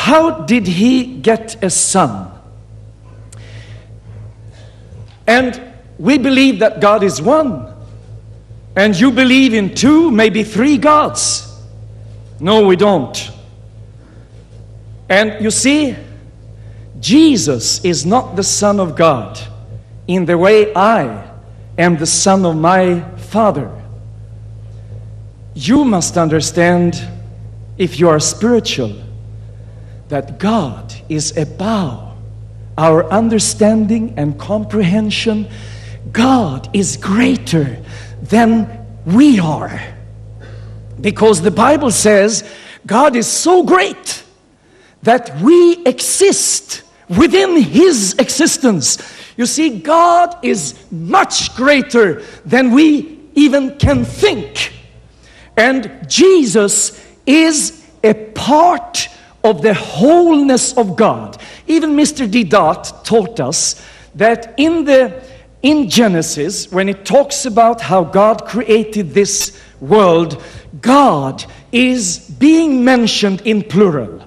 how did he get a son? And we believe that God is one. And you believe in 2, maybe 3 gods. No, we don't. And you see, Jesus is not the Son of God in the way I am the son of my Father. You must understand, if you are spiritual, that God is above our understanding and comprehension. God is greater than we are. Because the Bible says God is so great that we exist within His existence. You see, God is much greater than we even can think. And Jesus is a part of the wholeness of God. Even Mr. Deedat taught us that in Genesis, when it talks about how God created this world, God is being mentioned in plural.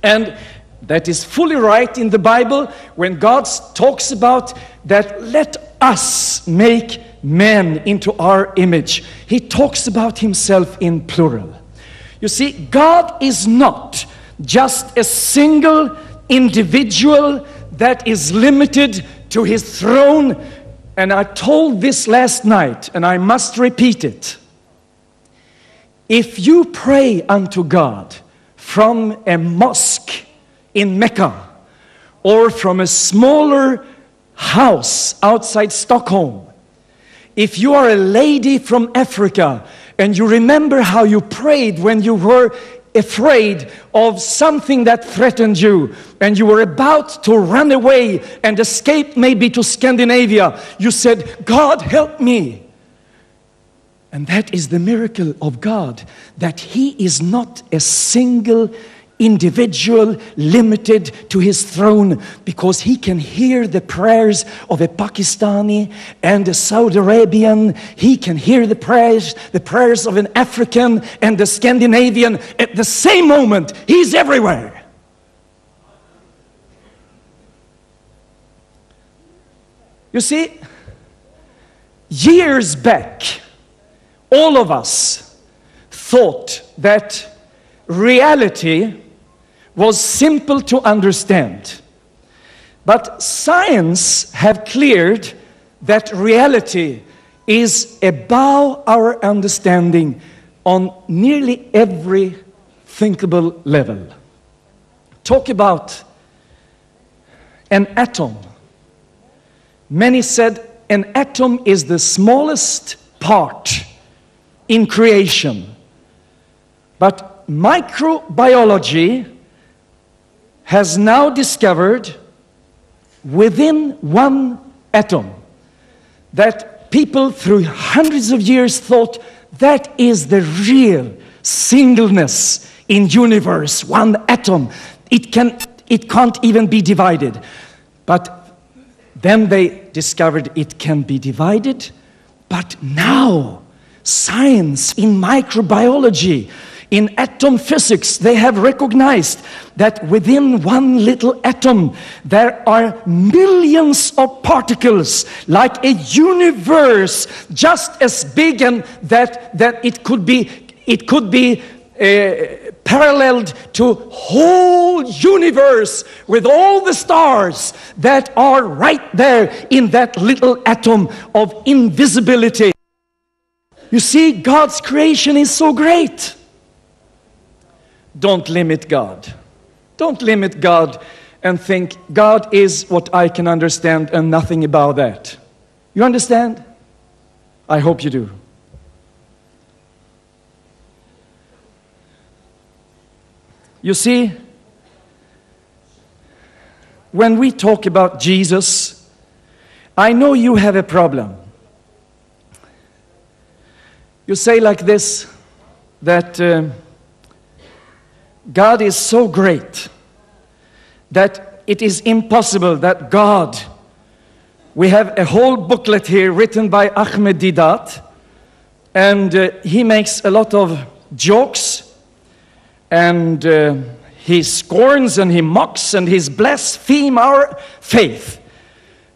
And that is fully right in the Bible when God talks about that, let us make man into our image. He talks about Himself in plural. You see, God is not just a single individual that is limited to His throne. And I told this last night, and I must repeat it. If you pray unto God from a mosque in Mecca, or from a smaller house outside Stockholm, if you are a lady from Africa, and you remember how you prayed when you were afraid of something that threatened you, and you were about to run away and escape maybe to Scandinavia, you said, God, help me. And that is the miracle of God, that He is not a single individual limited to His throne, because He can hear the prayers of a Pakistani and a Saudi Arabian. He can hear the prayers of an African and a Scandinavian at the same moment. He's everywhere. You see, years back, all of us thought that reality was simple to understand. But science have cleared that reality is above our understanding on nearly every thinkable level. Talk about an atom. Many said an atom is the smallest part in creation. But microbiology has now discovered within one atom that people through hundreds of years thought that is the real singleness in universe, one atom. It can't even be divided. But then they discovered it can be divided. But now science in microbiology, in atom physics, they have recognized that within one little atom there are millions of particles, like a universe just as big, and that it could be paralleled to whole universe with all the stars that are right there in that little atom of invisibility. You see, God's creation is so great. Don't limit God. Don't limit God and think God is what I can understand and nothing about that. You understand? I hope you do. You see, when we talk about Jesus, I know you have a problem. You say like this, that God is so great that it is impossible that God, we have a whole booklet here written by Ahmed Deedat, and he makes a lot of jokes, and he scorns and he mocks and he blasphemes our faith.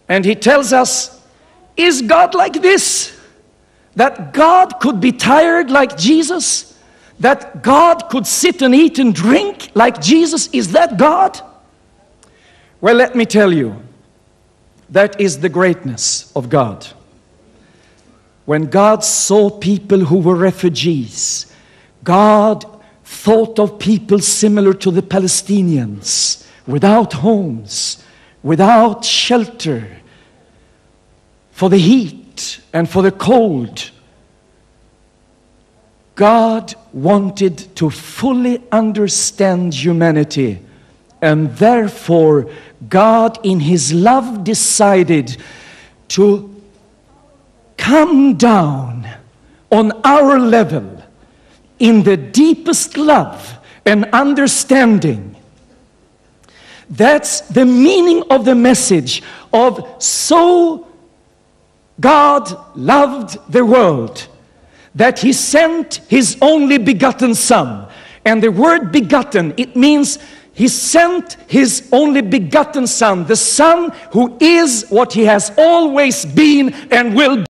And he tells us, is God like this? That God could be tired like Jesus? That God could sit and eat and drink like Jesus? Is that God? Well, let me tell you, that is the greatness of God. When God saw people who were refugees, God thought of people similar to the Palestinians, without homes, without shelter, for the heat and for the cold. God wanted to fully understand humanity, and therefore God in His love decided to come down on our level in the deepest love and understanding. That's the meaning of the message of so God loved the world that He sent His only begotten Son. And the word begotten, it means He sent His only begotten Son, the Son who is what He has always been and will be.